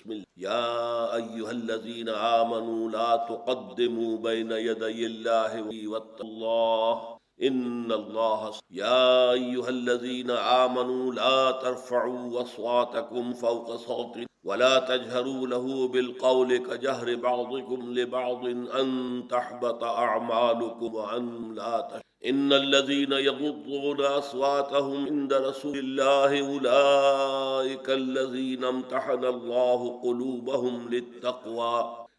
بسم اللہ یا ایھا الذین آمنوا لا تقدموا بین یدی اللہ واتقوا اللہ ان اللہ یا ایھا الذین آمنوا لا ترفعوا اصواتکم فوق صوت ولا تجهروا له بالقول كجهر بعضكم لبعض ان تحبط اعمالكم وانتم لا تشعرون ان الذين يغضون اصواتهم عند رسول الله اولئك الذين امتحن الله قلوبهم للتقوى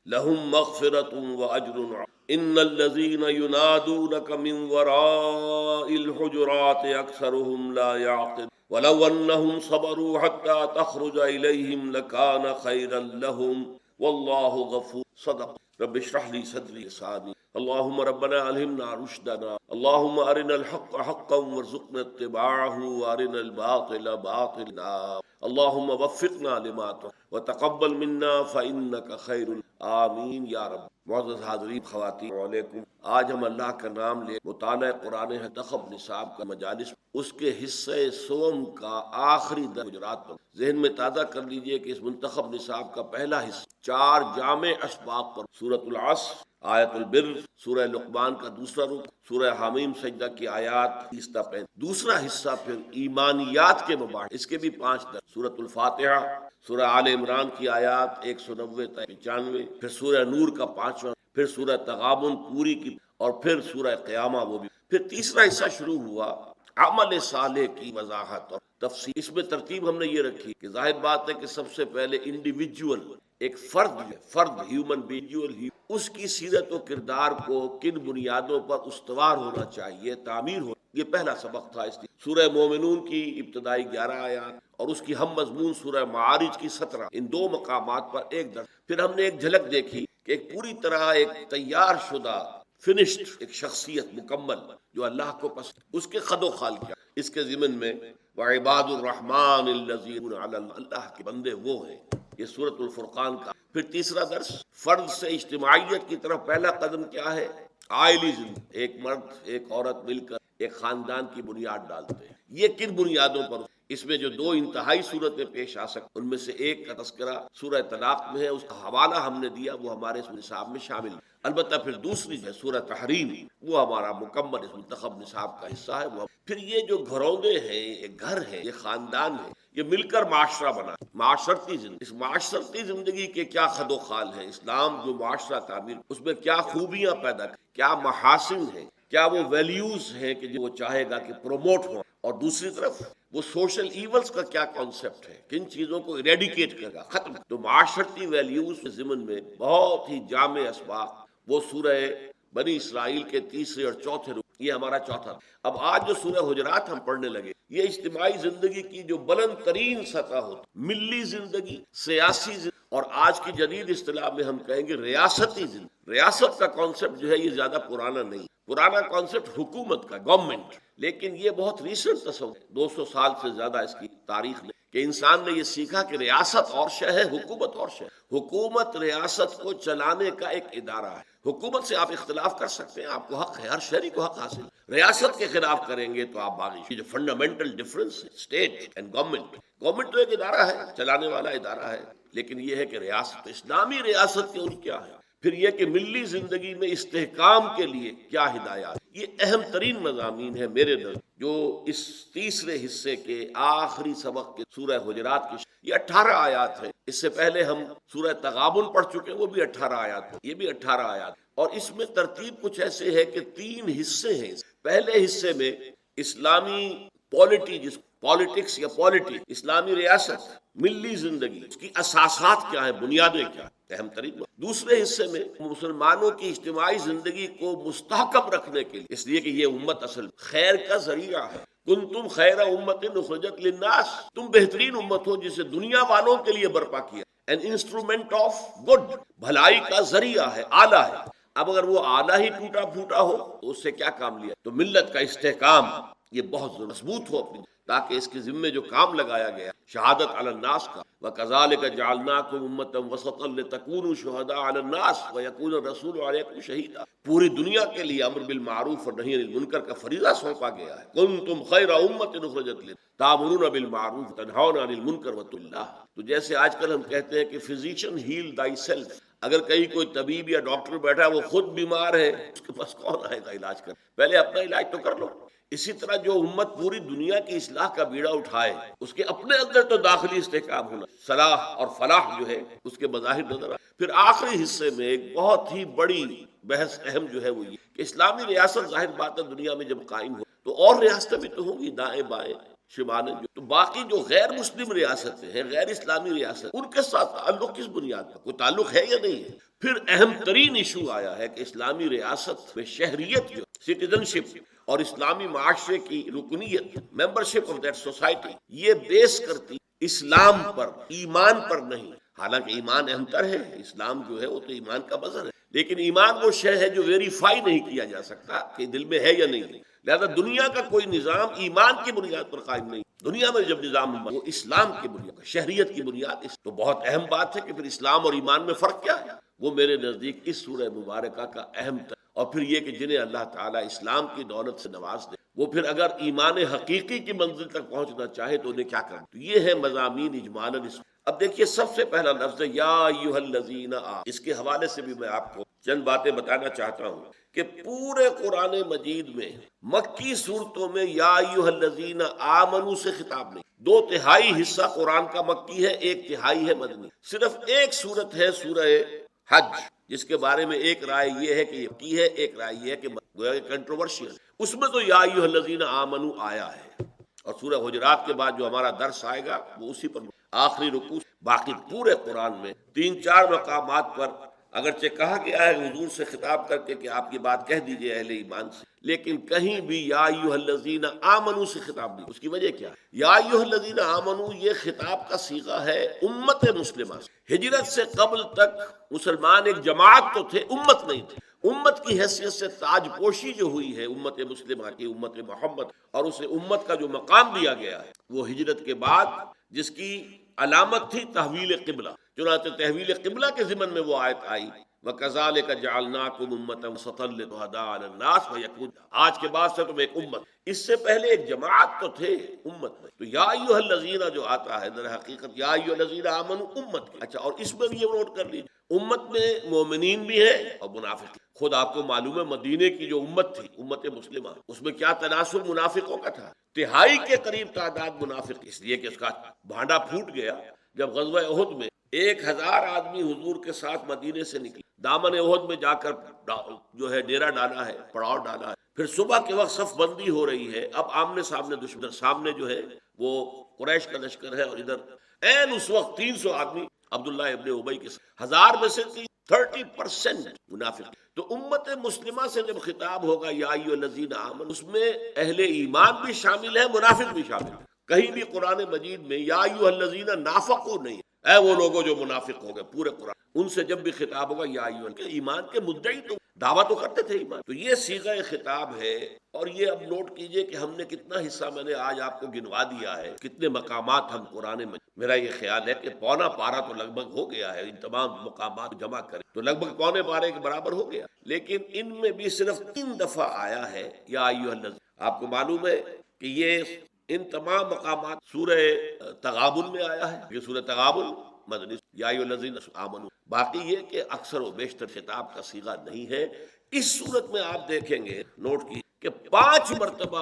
لهم مغفرة واجر عظيم ان الذين ينادونك من وراء الحجرات اكثرهم لا يعقلون ولو انهم صبروا حتى تخرج اليهم لكان خيرا لهم والله غفور صدق رب اشرح لي صدري ويسر اللهم ربنا الهمنا رشدنا اللهم ارنا الحق حقا وارزقنا اتباعه وارنا الباطل باطلا اللهم وفقنا لما تحب وتقبل منا فانك خير آمین یا رب۔ معزز حاضرین، خواتین علیکم، آج ہم اللہ کا نام لے مطالعہ قرآن منتخب نصاب کا مجالس اس کے حصے سوم کا آخری درس گجرات پر ذہن میں تازہ کر لیجئے کہ اس منتخب نصاب کا پہلا حصہ 4 جامع اسباق پر سورۃ العصر، آیت البر، سورہ لقمان کا دوسرا رکن، سورہ حمیم سجدہ کی آیات 30 تا 35، دوسرا حصہ پھر ایمانیات کے مباحث، اس کے بھی 5 درس، سورۃ الفاتحہ، سورہ آل عمران کی آیات 190 تا 95، پھر سورہ نور کا 5واں، پھر سورہ تغابن پوری کی، اور پھر سورہ قیامہ وہ بھی، پھر تیسرا حصہ شروع ہوا عمل صالح کی وضاحت اور تفصیل۔ اس میں ترتیب ہم نے یہ رکھی کہ ظاہر بات ہے کہ سب سے پہلے انڈیویجول، ایک فرد ہیومن بیجول ہی، اس کی سیرت و کردار کو کن بنیادوں پر استوار ہونا چاہیے، تعمیر ہو، یہ پہلا سبق تھا۔ اس لیے سورہ مومنون کی ابتدائی 11 آیات اور اس کی ہم مضمون سورہ معارج کی 17، ان 2 مقامات پر ایک درس۔ پھر ہم نے ایک جھلک دیکھی کہ ایک پوری طرح ایک تیار شدہ فنشڈ ایک شخصیت مکمل جو اللہ کو پسند، اس کے خد و خال کیا، اس کے ضمن میں وعباد الرحمن الذین علی اللہ کے بندے وہ ہیں، یہ سورۃ الفرقان کا۔ پھر تیسرا درس فرد سے اجتماعیت کی طرف پہلا قدم کیا ہے، عائلی زندگی، ایک مرد ایک عورت مل کر ایک خاندان کی بنیاد ڈالتے ہیں، یہ کن بنیادوں پر؟ اس میں جو 2 انتہائی صورتیں پیش آ سکتی، ان میں سے ایک کا تذکرہ سورہ طلاق میں ہے، اس کا حوالہ ہم نے دیا، وہ ہمارے اس نصاب میں شامل ہے۔ البتہ پھر دوسری ہے سورہ تحریم، وہ ہمارا مکمل اس منتخب نصاب کا حصہ ہے۔ وہ پھر یہ جو گھروندے ہیں، یہ گھر ہے، یہ خاندان ہے، یہ مل کر معاشرہ بنا، معاشرتی زندگی، اس معاشرتی زندگی کے کیا خد و خال ہیں، اسلام جو معاشرہ تعمیر، اس میں کیا خوبیاں پیدا کریں، کیا محاسن ہیں، کیا وہ ویلیوز ہیں کہ جو وہ چاہے گا کہ پروموٹ ہوں، اور دوسری طرف وہ سوشل ایولز کا کیا کانسیپٹ ہے، کن چیزوں کو ایریڈیکیٹ کرے گا، ختم۔ تو معاشرتی ویلیوز کے ضمن میں بہت ہی جامع اسباق، وہ سورہ بنی اسرائیل کے 3 اور 4 رکن، یہ ہمارا چوتھا۔ اب آج جو سورہ حجرات ہم پڑھنے لگے، یہ اجتماعی زندگی کی جو بلند ترین سطح ہوتی، ملی زندگی، سیاسی زندگی، اور آج کی جدید اصطلاح میں ہم کہیں گے ریاستی زندگی۔ ریاست کا کانسیپٹ جو ہے یہ زیادہ پرانا نہیں، پرانا کانسیپٹ حکومت کا، گورنمنٹ، لیکن یہ بہت ریسنٹ تصور، 200 سال سے زیادہ اس کی تاریخ نے، کہ انسان نے یہ سیکھا کہ ریاست اور شے ہے، حکومت اور شے۔ حکومت ریاست کو چلانے کا ایک ادارہ ہے، حکومت سے آپ اختلاف کر سکتے ہیں، آپ کو حق ہے، ہر شہری کو حق حاصل ہے۔ ریاست کے خلاف کریں گے تو آپ باغی۔ یہ جو فنڈامنٹل ڈفرنس ہے اسٹیٹ اینڈ گورنمنٹ، گورنمنٹ تو ایک ادارہ ہے، چلانے والا ادارہ ہے، لیکن یہ ہے کہ ریاست، اسلامی ریاست کے ان کیا ہے۔ پھر یہ کہ ملی زندگی میں استحکام کے لیے کیا ہدایات، یہ اہم ترین مضامین ہے میرے نظر، جو اس تیسرے حصے کے آخری سبق کے سورہ حجرات کی، یہ 18 آیات ہیں۔ اس سے پہلے ہم سورہ تغابن پڑھ چکے، وہ بھی 18 آیات، یہ بھی 18 آیات، اور اس میں ترتیب کچھ ایسے ہے کہ 3 حصے ہیں۔ پہلے حصے میں اسلامی پالیٹی، جس پالیٹکس یا پالیٹی، اسلامی ریاست، ملی زندگی، اس کی اساسات کیا ہیں، بنیادیں کیا ہیں، اہم ترین۔ دوسرے حصے میں مسلمانوں کی اجتماعی زندگی کو مستحکم رکھنے کے لیے، اس لیے کہ یہ امت اصل خیر کا ذریعہ ہے، کنتم خیر امت اخرجت للناس، تم بہترین امت ہو جسے دنیا والوں کے لیے برپا کیا، an instrument of good، بھلائی کا ذریعہ ہے، آلہ ہے۔ اب اگر وہ آلہ ہی ٹوٹا پھوٹا ہو تو اس سے کیا کام لیا؟ تو ملت کا استحکام، یہ بہت مضبوط ہو اپنی، تاکہ اس کے ذمے جو کام لگایا گیا شہادت علی الناس کا، وَكَذَلِكَ جَعَلْنَاكُمْ أُمَّةً وَسَطًا لِتَكُونُوا شُهَدَاءَ عَلَى النَّاسِ وَيَكُونَ الرَّسُولُ عَلَيْكُمْ شَهِيدًا، پوری دنیا کے لیے امر بالمعروف اور نہی عن المنکر کا فریضہ سونپا گیا ہے۔ كُنتُمْ خَيْرَ أُمَّةٍ أُخْرِجَتْ لِلنَّاسِ تَأْمُرُونَ بِالْمَعْرُوفِ وَتَنْهَوْنَ عَنِ الْمُنكَرِ وَتُقِيمُونَ اللَّهَ۔ تو جیسے آج کل ہم کہتے ہیں کہ فزیشین ہیل تھائی سیلف، اگر کہیں کوئی طبیب یا ڈاکٹر بیٹھا ہے وہ خود بیمار ہے، اس کے پاس کون آئے گا علاج کر؟ پہلے اپنا علاج تو کر لو۔ اسی طرح جو امت پوری دنیا کی اصلاح کا بیڑا اٹھائے، اس کے اپنے اندر تو داخلی استحکام ہونا، صلاح اور فلاح جو ہے اس کے مظاہر نظر آئے۔ پھر آخری حصے میں ایک بہت ہی بڑی بحث اہم جو ہے وہ یہ کہ اسلامی ریاست ظاہر بات ہے دنیا میں جب قائم ہو تو اور ریاستیں بھی تو ہوں گی، دائیں بائیں شمالیں، تو باقی جو غیر مسلم ریاستیں ہیں، غیر اسلامی ریاست، ان کے ساتھ تعلق کس بنیاد پر؟ کوئی تعلق ہے یا نہیں ہے؟ پھر اہم ترین ایشو آیا ہے کہ اسلامی ریاست میں شہریت جو سٹیزن شپ اور اسلامی معاشرے کی رکنیت، ممبرشپ آف دیٹ سوسائٹی، یہ بیس کرتی اسلام پر، ایمان پر نہیں۔ حالانکہ ایمان اہم تر ہے، اسلام جو ہے وہ تو ایمان کا مظہر ہے، لیکن ایمان وہ شے ہے جو ویریفائی نہیں کیا جا سکتا کہ دل میں ہے یا نہیں ہے۔ لہذا دنیا کا کوئی نظام ایمان کی بنیاد پر قائم نہیں۔ دنیا میں جب نظام وہ اسلام کی بنیاد پر، شہریت کی بنیاد، اس تو بہت اہم بات ہے کہ پھر اسلام اور ایمان میں فرق کیا ہے؟ وہ میرے نزدیک اس سورہ مبارکہ کا اہم تر، اور پھر یہ کہ جنہیں اللہ تعالیٰ اسلام کی دولت سے نواز دے، وہ پھر اگر ایمان حقیقی کی منزل تک پہنچنا چاہے تو انہیں کیا کرنا۔ تو یہ ہے مضامین اجمالاً۔ اب دیکھیے سب سے پہلا لفظ ہے یا ایھا الذین آمنوا۔ اس کے حوالے سے بھی میں آپ کو چند باتیں بتانا چاہتا ہوں کہ پورے قرآن مجید میں مکی صورتوں میں یا ایھا الذین آمنوا سے خطاب نہیں۔ 2/3 حصہ قرآن کا مکی ہے، 1/3 ہے مدنی۔ صرف ایک صورت ہے سورہ حج، جس کے بارے میں ایک رائے یہ ہے کہ یہ مکی ہے، ایک رائے یہ ہے کہ گویا کہ کنٹروورشیل، اس میں تو یا ایھا الذین آمنوا آیا ہے، اور سورہ حجرات کے بعد جو ہمارا درس آئے گا وہ اسی پر آخری رکوع۔ باقی پورے قرآن میں 3-4 مقامات پر اگرچہ کہا گیا ہے حضور سے خطاب کر کے کہ آپ کی بات کہہ دیجئے اہل ایمان سے، لیکن کہیں بھی یا ایھا الذین آمنوا سے خطاب نہیں۔ اس کی وجہ کیا ہے؟ یا ایھا الذین آمنوا یہ خطاب کا صیغہ ہے امت مسلمہ سے۔ ہجرت سے قبل تک مسلمان ایک جماعت تو تھے، امت نہیں تھے۔ امت کی حیثیت سے تاج پوشی جو ہوئی ہے امت مسلمہ کی، امت محمد، اور اسے امت کا جو مقام دیا گیا ہے وہ ہجرت کے بعد، جس کی علامت تھی تحویل قبلہ، چنانچہ تحویل قبلہ کے ضمن میں وہ آیت آئی وَكَذَلِكَ جَعَلْنَاكُمْ أُمَّةً وَسَطًا لِتُهْدَىٰ عَلَى النَّاسِ وَيَكُونَ، آج کے بعد سے تم ایک امت، اس سے پہلے ایک جماعت تو تھے امت میں۔ تو یا ایھا الذین جو آتا ہے در حقیقت یا ایھا الذین آمنوا امت کے، اچھا، اور اس میں بھی یہ نوٹ کر لیجیے امت میں مومنین بھی ہیں اور منافق۔ خود آپ کو معلوم ہے مدینے کی جو امت تھی، امت مسلمہ، اس میں کیا تناسب منافقوں کا تھا، 1/3 کے قریب تعداد منافق، اس لیے کہ اس کا بھانڈا پھوٹ گیا جب غزوہ احد میں 1000 آدمی حضور کے ساتھ مدینے سے نکلے، دامن احد میں جا کر جو ہے ڈیرا ڈالا ہے، پڑاؤ ڈالا ہے، پھر صبح کے وقت صف بندی ہو رہی ہے، اب آمنے سامنے دشمن، سامنے جو ہے وہ قریش کا لشکر ہے، اور ادھر عین اس وقت 300 آدمی عبداللہ ابن ابی کے ساتھ، 1000 میں سے 30% منافق۔ تو امت مسلمہ سے جب خطاب ہوگا یا ایھا الذین آمنوا، اس میں اہل ایمان بھی شامل ہے، منافق بھی شامل ہے۔ کہیں بھی قرآن مجید میں یا ایھا الذین نافقوا نہیں، اے وہ لوگوں جو منافق ہو گئے، پورے قرآن ان سے جب بھی خطاب ہوگا یا ایھا، کے ایمان کے مدعی تو دعویٰ تو کرتے تھے ایمان۔ تو یہ صیغہ خطاب ہے، اور یہ اب نوٹ کیجئے کہ ہم نے کتنا حصہ میں نے آج آپ کو گنوا دیا ہے، کتنے مقامات ہم قرآن میں، میرا یہ خیال ہے کہ پونا پارہ تو لگ بھگ ہو گیا ہے، ان تمام مقامات جمع کریں تو لگ بھگ پونے پارے کے برابر ہو گیا، لیکن ان میں بھی صرف 3 دفعہ آیا ہے یا ایھا الذین۔ آپ کو معلوم ہے کہ یہ ان تمام مقامات سورہ تغابن میں آیا ہے، یہ سورہ تغابن مدنی یا ایھا الذین آمنوا۔ باقی یہ کہ اکثر و بیشتر خطاب کا صیغہ نہیں ہے۔ اس صورت میں آپ دیکھیں گے، نوٹ کی کہ 5 مرتبہ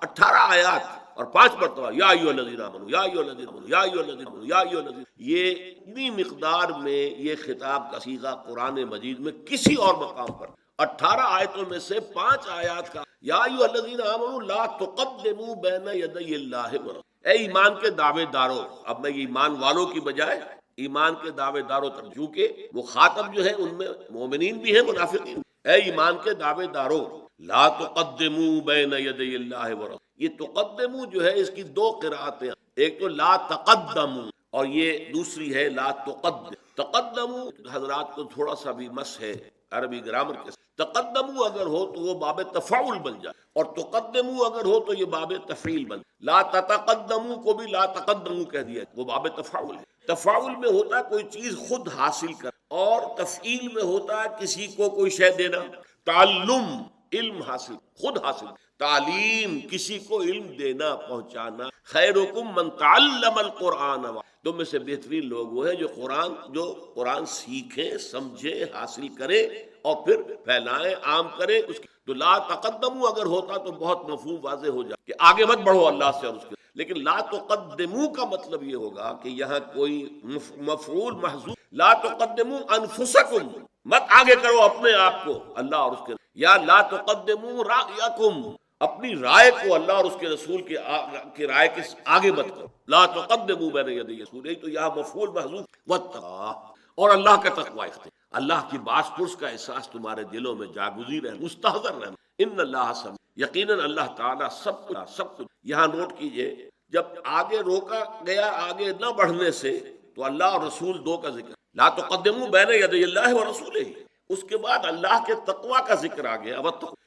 18 آیات اور 5 مرتبہ یا ایھا الذین آمنوا، یا ایھا الذین آمنوا، یا ایھا الذین آمنوا، یا ایھا الذین، یہ اتنی مقدار میں یہ خطاب کا صیغہ قرآن مجید میں کسی اور مقام پر 18 آیتوں میں سے 5 آیات کا یا ایھا الذین آمنوا لا تقدموا بین یدی اللہ ورسولہ، اے ایمان کے دعوے داروں، اب میں ایمان والوں کی بجائے ایمان کے دعوے داروں تک، چونکہ وہ خاطب جو ہے ان میں مومنین بھی ہیں منافقین، اے ایمان کے دعوے داروں لا تقدموا بین یدی اللہ ورسولہ۔ یہ تقدموا جو ہے اس کی 2 قرأتیں، ایک تو لا تقدموا اور یہ دوسری ہے لا تقدم۔ تقدموا حضرات کو تھوڑا سا بھی مس ہے عربی گرامر کے تقدمو اگر ہو تو وہ باب تفاعل بن جائے، اور تقدمو اگر ہو تو یہ باب تفعیل بن جائے۔ لا تتقدمو کو بھی لا تقدمو کہہ دیا، وہ باب تفاعل ہے۔ تفاعل میں ہوتا ہے کوئی چیز خود حاصل کر، اور تفعیل میں ہوتا ہے کسی کو کوئی شے دینا۔ تعلم علم حاصل، خود حاصل، تعلیم کسی کو علم دینا پہنچانا۔ خیرکم من تعلم القرآن، تم میں سے بہترین لوگ وہ ہیں جو قرآن سیکھیں، سمجھیں، حاصل کریں اور پھر پھیلائیں، عام کریں اس کی۔ تو لا تقدمو اگر ہوتا تو بہت مفہوم واضح ہو جائے کہ آگے مت بڑھو اللہ سے اور اس کے، لیکن لا تقدمو کا مطلب یہ ہوگا کہ یہاں کوئی مفعول محذوف، لا تقدمو انفسکم، مت آگے کرو اپنے آپ کو اللہ اور اس کے، یا لا تقدمو رأیکم، اپنی رائے کو اللہ اور اس کے رسول کی رائے کے آگے مت کرو۔ لا تقدمو بین یدی رسول، تو یہاں مفعول محذوف واتقوا، اور اللہ کا تقوی اختیار، اللہ کی باس پرس کا احساس تمہارے دلوں میں جاگزی رہے، مستحضر رہے۔ ان اللہ سميع، یقیناً اللہ تعالیٰ سب کچھ۔ یہاں نوٹ کیجئے، جب آگے روکا گیا آگے نہ بڑھنے سے تو اللہ اور رسول دو کا ذکر، لا تقدموا بین یدی اللہ ورسولہ، اس کے بعد اللہ کے تقوی کا ذکر آ گیا۔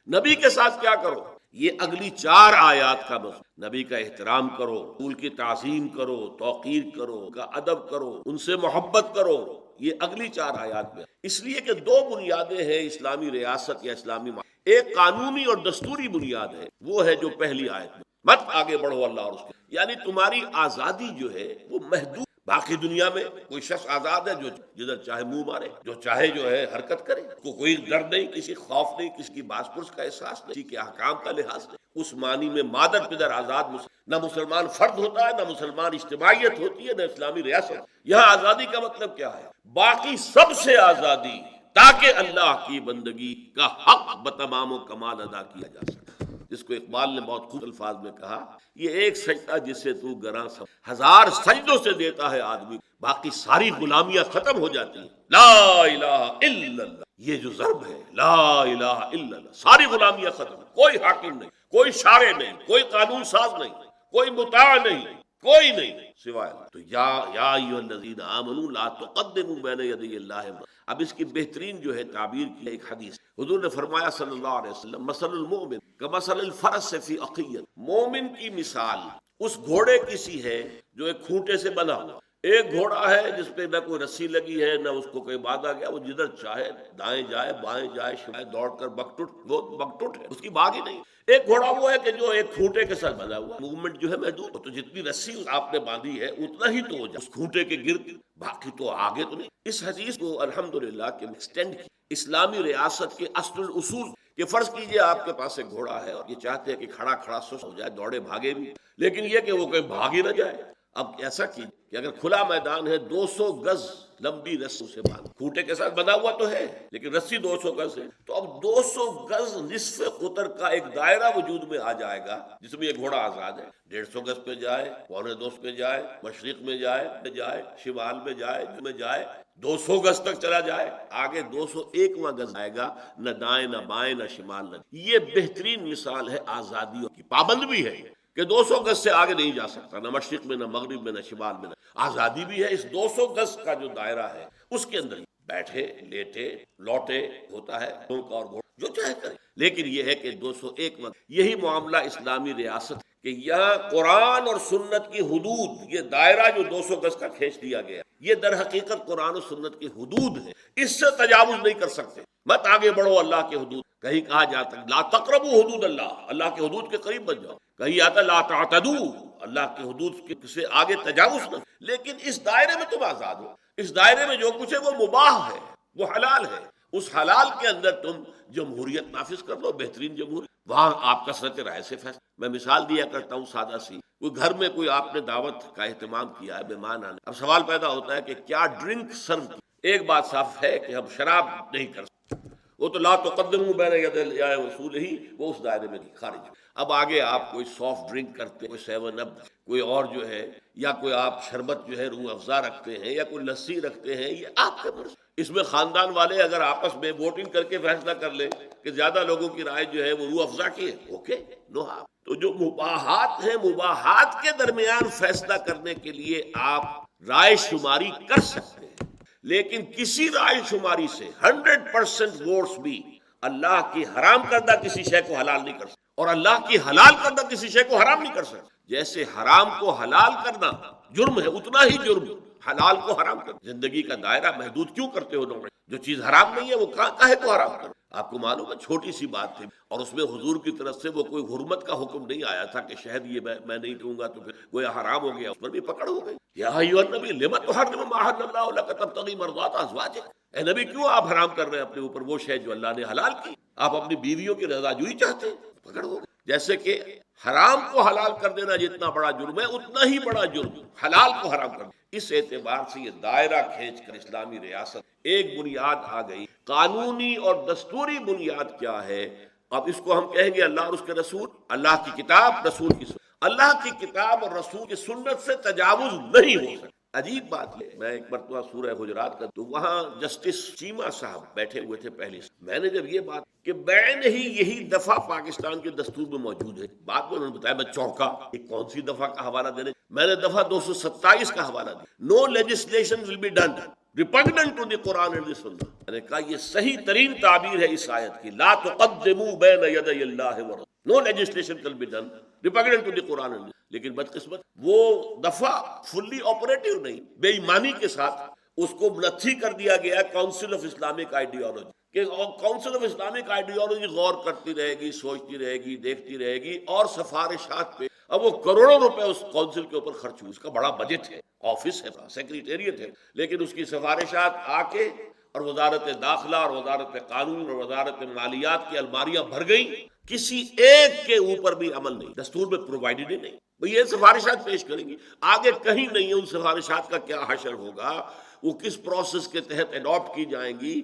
نبی کے ساتھ کیا کرو، یہ اگلی 4 آیات کا مطلب، نبی کا احترام کرو، رسول کی تعظیم کرو، توقیر کرو، ان کا ادب کرو، ان سے محبت کرو، یہ اگلی 4 آیات میں۔ اس لیے کہ 2 بنیادیں ہیں اسلامی ریاست یا اسلامی ایک قانونی اور دستوری بنیاد ہے، وہ ہے جو پہلی آیت میں، مت آگے بڑھو اللہ اور اس کے، یعنی تمہاری آزادی جو ہے وہ محدود۔ باقی دنیا میں کوئی شخص آزاد ہے جو جدھر چاہے منہ مارے، جو چاہے جو ہے حرکت کرے، کوئی ڈر نہیں، کسی خوف نہیں، کسی کی باس پرس کا احساس نہیں، کسی کے احکام کا لحاظ نہیں۔ اس معنی میں مادر پدر آزاد نہ مسلمان فرد ہوتا ہے، نہ مسلمان اجتماعیت ہوتی ہے، نہ اسلامی ریاست۔ یہاں آزادی کا مطلب کیا ہے؟ باقی سب سے آزادی، تاکہ اللہ کی بندگی کا حق بتمام و کمال ادا کیا جا سکے، جس کو اقبال نے بہت خوب الفاظ میں کہا، یہ ایک سجدہ جسے تو گراں سب 1000 سجدوں سے دیتا ہے آدمی، باقی ساری غلامیاں ختم ہو جاتی ہیں۔ لا الہ الا اللہ، یہ جو ضرب ہے، لا الہ الا اللہ، ساری غلامیاں ختم، کوئی حاکم نہیں، کوئی شارع نہیں، کوئی قانون ساز نہیں، کوئی مطاع نہیں، کوئی نہیں سوائے اللہ۔ تو یا ایھا الذین آمنوا لا تقدموا بین یدی اللہ۔ اب اس کی بہترین جو ہے تعبیر کی ایک حدیث، حضور نے فرمایا صلی اللہ علیہ وسلم، مثل المؤمن کمثل الفرس فی عقیۃ، مومن کی مثال اس گھوڑے کی سی ہے جو ایک کھوٹے سے بندھا ہوا۔ ایک گھوڑا ہے جس پہ نہ کوئی رسی لگی ہے، نہ اس کو کوئی باندھا گیا، وہ جدھر چاہے دائیں جائے بائیں جائے، شمائے دوڑ کر بکٹوٹ ہے، اس کی باغ ہی نہیں۔ ایک گھوڑا وہ ہے کہ جو ایک کھوٹے کے ساتھ بندھا ہوا، موومنٹ جو ہے محدود، تو جتنی رسی آپ نے باندھی ہے اتنا ہی تو ہو جائے اس کھوٹے کے گرد، باقی تو آگے تو نہیں۔ اس حدیث کو الحمدللہ کہ ایکسٹینڈ کی اسلامی ریاست کے اصل الاصول، کہ فرض کیجئے آپ کے پاس ایک گھوڑا ہے اور یہ چاہتے ہیں کہ کھڑا سست ہو جائے، دوڑے بھاگے بھی، لیکن یہ کہ وہ کہیں بھاگ ہی نہ جائے۔ اب ایسا کیجئے کہ اگر کھلا میدان ہے، 200 گز لمبی رسی سے باندھ، کھوٹے کے ساتھ بندھا ہوا تو ہے لیکن رسی 200 گز ہے، تو اب 200 گز نصف قطر کا ایک دائرہ وجود میں آ جائے گا جس میں یہ گھوڑا آزاد ہے۔ 150 گز پہ جائے، 250 پہ جائے، مشرق میں جائے، شمال میں جائے، 200 گز تک چلا جائے، آگے 201واں گز آئے گا، نہ دائیں نہ بائیں نہ شمال نہ۔ یہ بہترین مثال ہے آزادیوں کی، پابند بھی ہے کہ 200 گز سے آگے نہیں جا سکتا، نہ مشرق میں نہ مغرب میں نہ شمال میں، نہ آزادی بھی ہے۔ اس 200 گز کا جو دائرہ ہے اس کے اندر بیٹھے لیٹے لوٹے ہوتا ہے اور گھوڑا جو چاہے کرے، لیکن یہ ہے کہ 201 وقت یہی معاملہ اسلامی ریاست کہ یہاں قرآن اور سنت کی حدود، یہ دائرہ جو 200 گز کا کھینچ دیا گیا، یہ در حقیقت قرآن و سنت کی حدود ہے، اس سے تجاوز نہیں کر سکتے۔ مت آگے بڑھو اللہ کے حدود، کہیں کہا جاتا ہے لا تقربوا حدود اللہ کے حدود کے قریب بن جاؤ، کہیں آتا لا تعتدوا، اللہ کے حدود سے آگے تجاوز نہ، لیکن اس دائرے میں تم آزاد ہو، اس دائرے میں جو کچھ ہے وہ مباح ہے، وہ حلال ہے، اس حلال کے اندر تم جمہوریت نافذ کر لو، بہترین جمہوریت، وہاں آپ کثرت رائے سے فیصلہ۔ میں مثال دیا کرتا ہوں سادہ سی، کوئی گھر میں کوئی آپ نے دعوت کا اہتمام کیا ہے، مہمان آنے، اب سوال پیدا ہوتا ہے کہ کیا ڈرنک سرو کی؟ ایک بات صاف ہے کہ ہم شراب نہیں کر سکتے، وہ تو لا تقدموا بین یدی اللہ ورسولہ، وہ اس دائرے میں خارج۔ اب آگے آپ کوئی سافٹ ڈرنک کرتے ہیں، کوئی 7 اپ، کوئی اور جو ہے، یا کوئی آپ شربت جو ہے روح افزا رکھتے ہیں، یا کوئی لسی رکھتے ہیں، یہ آپ کے مرض۔ اس میں خاندان والے اگر آپس میں ووٹنگ کر کے فیصلہ کر لیں کہ زیادہ لوگوں کی رائے جو ہے وہ روح افزا کی ہے، اوکے نو ہارم۔ تو جو مباحات ہیں، مباحات کے درمیان فیصلہ کرنے کے لیے آپ رائے شماری کر سکتے ہیں، لیکن کسی رائے شماری سے 100% ووٹس بھی اللہ کی حرام کردہ کسی شے کو حلال نہیں کر سکتے، اور اللہ کی حلال کردہ کسی شے کو حرام نہیں کر سکتے۔ جیسے حرام کو حلال کرنا جرم ہے، اتنا ہی جرم حلال کو حرام کرنا۔ زندگی کا دائرہ محدود کیوں کرتے ہو تم؟ جو چیز حرام نہیں ہے وہ کاہے کو حرام کرو؟ آپ کو معلوم ہے چھوٹی سی بات تھی، اور اس میں حضور کی طرف سے وہ کوئی حرمت کا حکم نہیں آیا تھا کہ شہد یہ میں نہیں دوں گا تو پھر وہ حرام ہو گیا، اس پر بھی پکڑ ہو گئی۔ یا ایھا النبی لم تحرم ما احل اللہ لک تبتغی مرضات ازواجک، اے نبی کیوں آپ حرام کر رہے ہیں اپنے اوپر وہ شے جو اللہ نے حلال کی؟ آپ اپنی بیویوں کی رضا جوئی چاہتے ہیں، پکڑ ہو گئی۔ جیسے کہ حرام کو حلال کر دینا جتنا بڑا جرم ہے، اتنا ہی بڑا جرم حلال کو حرام کر دینا۔ اس اعتبار سے یہ دائرہ کھینچ کر اسلامی ریاست ایک بنیاد آ گئی۔ قانونی اور دستوری بنیاد کیا ہے؟ اب اس کو ہم کہیں گے اللہ اور اس کے رسول، اللہ کی کتاب، رسول کی سنت۔ اللہ کی کتاب اور رسول کی سنت سے تجاوز نہیں ہو سکتا۔ عجیب بات ہے، میں ایک مرتبہ سورہ حجرات کا تو وہاں جسٹس چیمہ صاحب بیٹھے ہوئے تھے پہلے سے، میں نے جب یہ بات کہ بین ہی یہی دفعہ پاکستان کے دستور میں موجود ہے، بات میں انہوں نے بتایا، میں چونکا کہ کون سی دفعہ کا حوالہ دینے؟ میں نے دفعہ 227 کا حوالہ دیا۔ No legislation will be done repugnant to the Quran and the Sunnah. میں نے کہا یہ صحیح ترین تعبیر ہے اس آیت کی، لا تقدموا بین یدی اللہ ورسولہ، no legislation will be done repugnant to the Quran and. لیکن بدقسمت وہ دفعہ فلی آپریٹو نہیں، بے ایمانی کے ساتھ اس کو منتھی کر دیا گیا کاؤنسل آف اسلامک آئیڈیالوجی، کہ کاؤنسل آف اسلامک آئیڈیالوجی غور کرتی رہے گی، سوچتی رہے گی، دیکھتی رہے گی، اور سفارشات پہ اب وہ کروڑوں روپے اس کاؤنسل کے اوپر خرچ ہوئے۔ اس کا بڑا بجٹ ہے، آفس ہے، سیکریٹریٹ ہے، لیکن اس کی سفارشات آ کے اور وزارت داخلہ اور وزارت قانون اور وزارت مالیات کی الماریاں بھر گئیں، کسی ایک کے اوپر بھی عمل نہیں، دستور میں پرووائڈڈ ہی نہیں۔ یہ سفارشات پیش کریں گی، آگے کہیں نہیں ہے۔ ان سفارشات کا کیا حشر ہوگا، وہ کس پروسیس کے تحت اڈاپٹ کی جائیں گی،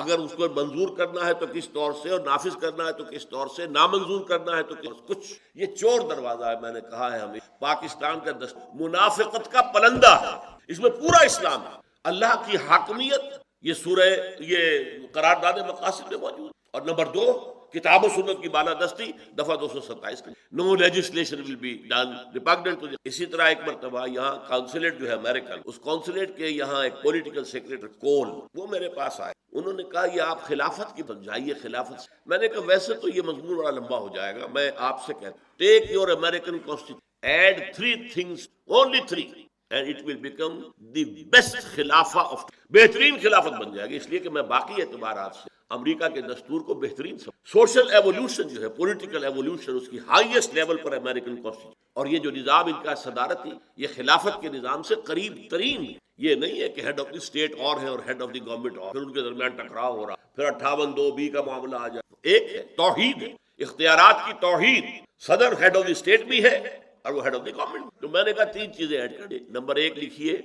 اگر اس کو منظور کرنا ہے تو کس طور سے، اور نافذ کرنا ہے تو کس طور سے، نامنظور کرنا ہے تو کچھ۔ یہ چور دروازہ ہے، میں نے کہا ہے ہمیں پاکستان کا منافقت کا پلندہ ہے، اس میں پورا اسلام ہے، اللہ کی حاکمیت، یہ سورہ یہ قرارداد مقاصد میں موجود۔ اور نمبر 2 کتاب و سنت کی بالادستی، دفعہ 227 کی، no legislation will be done repugnant to. اسی طرح ایک مرتبہ یہاں کانسولیٹ جو ہے امریکن، اس کانسولیٹ کے یہاں ایک پولیٹیکل سیکریٹری کول، وہ میرے پاس آئے، انہوں نے کہا یہ آپ خلافت کی سمجھائیے، خلافت۔ میں نے کہا ویسے تو یہ مضمون بڑا لمبا ہو جائے گا، میں آپ سے کہتا ہوں take your American constitution, add 3 things، only 3، and it will become the best خلافہ of، بہترین خلافت بن جائے گی۔ اس لیے کہ میں باقی اعتبارات سے امریکہ کے دستور کو بہترین سوشل ایوولوشن جو ہے، پولیٹیکل ایوولوشن، اس کی ہائیسٹ لیول پر امریکن کانسٹیٹیوشن، اور یہ جو نظام ان کا صدارتی، یہ خلافت کے نظام سے قریب ترین۔ یہ نہیں ہے کہ ہیڈ آف دی اسٹیٹ اور ہے اور ہیڈ آف دی گورنمنٹ اور، پھر ان کے درمیان ٹکراؤ ہو رہا، پھر 58(2)(b) کا معاملہ آ جائے۔ ایک ہے توحید، ہے اختیارات کی توحید، صدر ہیڈ آف دی اسٹیٹ بھی ہے اور وہ ہیڈ آف دی گورنمنٹ۔ تو میں نے کہا 3 چیزیں ایڈ کر دیں۔ نمبر 1 لکھیے،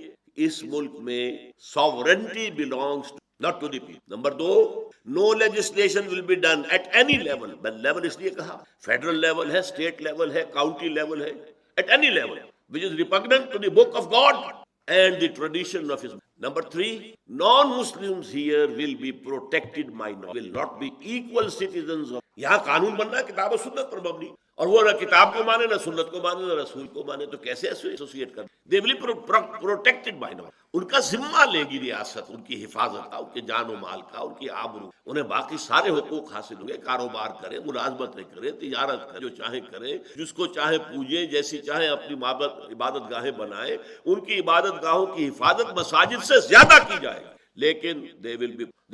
اس ملک میں sovereignty belongs not to the people۔ Number 2، no legislation will be done at any level۔ میں لیول اس لیے کہا، فیڈرل لیول ہے، اسٹیٹ لیول ہے، کاؤنٹی لیول ہے، at any level which is repugnant to the book of God and the tradition of his۔ Number 3، non-Muslims here will be protected minority، will not be equal citizens of۔ یہاں قانون بننا ہے کتاب و سنت پر مبنی، اور وہ نہ کتاب کو مانے، نہ سنت کو مانے، نہ رسول کو مانے، تو کیسے ایسوسیٹ کریں؟ they will be protected minority۔ ان کا ذمہ لے گی ریاست، ان کی حفاظت کا، ان کے جان و مال کا، ان کی آبرو، انہیں باقی سارے حقوق حاصل ہوں گے۔ کاروبار کریں، ملازمتیں کریں، تجارت کریں، جو چاہیں کریں، جس کو چاہیں پوجیں، جیسی چاہیں اپنی عبادت گاہیں بنائیں، ان کی عبادت گاہوں کی حفاظت مساجد سے زیادہ کی جائے گی۔ لیکن they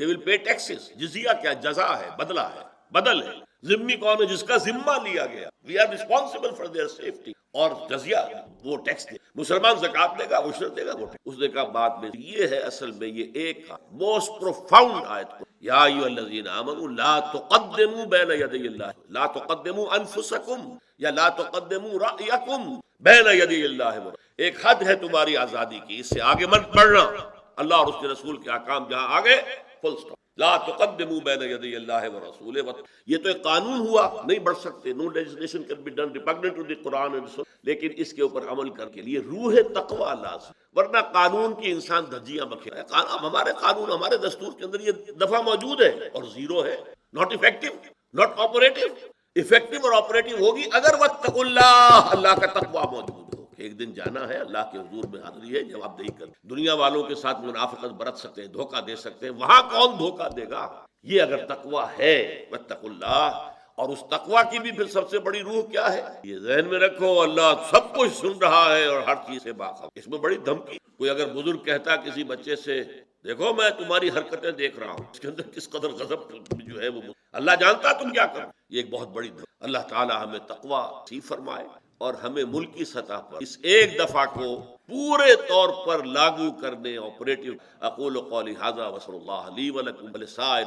will pay taxes۔ جزیہ کیا؟ جزا ہے، بدلہ ہے، بدل ہے۔ ذمہ کون ہے؟ جس کا ذمہ لیا گیا، we are responsible for their safety۔ اور جزیہ وہ ٹیکس دے، مسلمان زکات دے گا، عشر دے گا، وہ اس نے کہا بعد میں۔ یہ ہے اصل میں یہ ایک موسٹ پروفاؤنڈ آیت کو، یا ایھا الذین آمنوا لا تقدموا بین یدی اللہ، لا تقدموا انفسکم یا لا تقدموا رأیکم بین یدی اللہ۔ ایک حد ہے تمہاری آزادی کی، اس سے آگے مت بڑھنا۔ اللہ اور اس کے رسول کے احکام جہاں آگے، فل سٹاپ۔ لا تقدموا بین یدی اللہ ورسولہ۔ یہ تو ایک قانون ہوا، نہیں بڑھ سکتے، no legislation can be done repugnant to the Quran and Sunnah, لیکن اس کے اوپر عمل کر کے لیے روح تقویٰ لازم، ورنہ قانون کی انسان دھجیاں بکھیرا ہے۔ ہمارے قانون، ہمارے دستور کے اندر یہ دفعہ موجود ہے اور 0 ہے، not effective, not operative. Effective اور آپریٹو ہوگی اگر واتقوا اللہ، اللہ کا تقویٰ موجود ہو۔ ایک دن جانا ہے، اللہ کے حضور میں حاضری ہے، جواب دہی کر. دنیا والوں کے ساتھ منافقت برت سکتے ہیں، دھوکہ دے سکتے ہیں، وہاں کون دھوکہ دے گا؟ یہ اگر تقویٰ ہے، واتقوا اللہ. اور اس تقویٰ کی بھی پھر سب سے بڑی روح کیا ہے؟ یہ ذہن میں رکھو، اللہ سب کچھ سن رہا ہے اور ہر چیز سے باخبر. اس میں بڑی دھمکی. کوئی اگر بزرگ کہتا کسی بچے سے دیکھو میں تمہاری حرکتیں دیکھ رہا ہوں، اس کے اندر کس قدر غضب جو ہے وہ اللہ جانتا تم کیا کرو. یہ ایک بہت بڑی دھمکی. اللہ تعالی ہمیں تقویٰ نصیب فرمائے اور ہمیں ملکی سطح پر اس ایک دفعہ کو پورے طور پر لاگو کرنے آپریٹو. اقول قولی ھذا وصلی اللہ لی ولکم ولسائر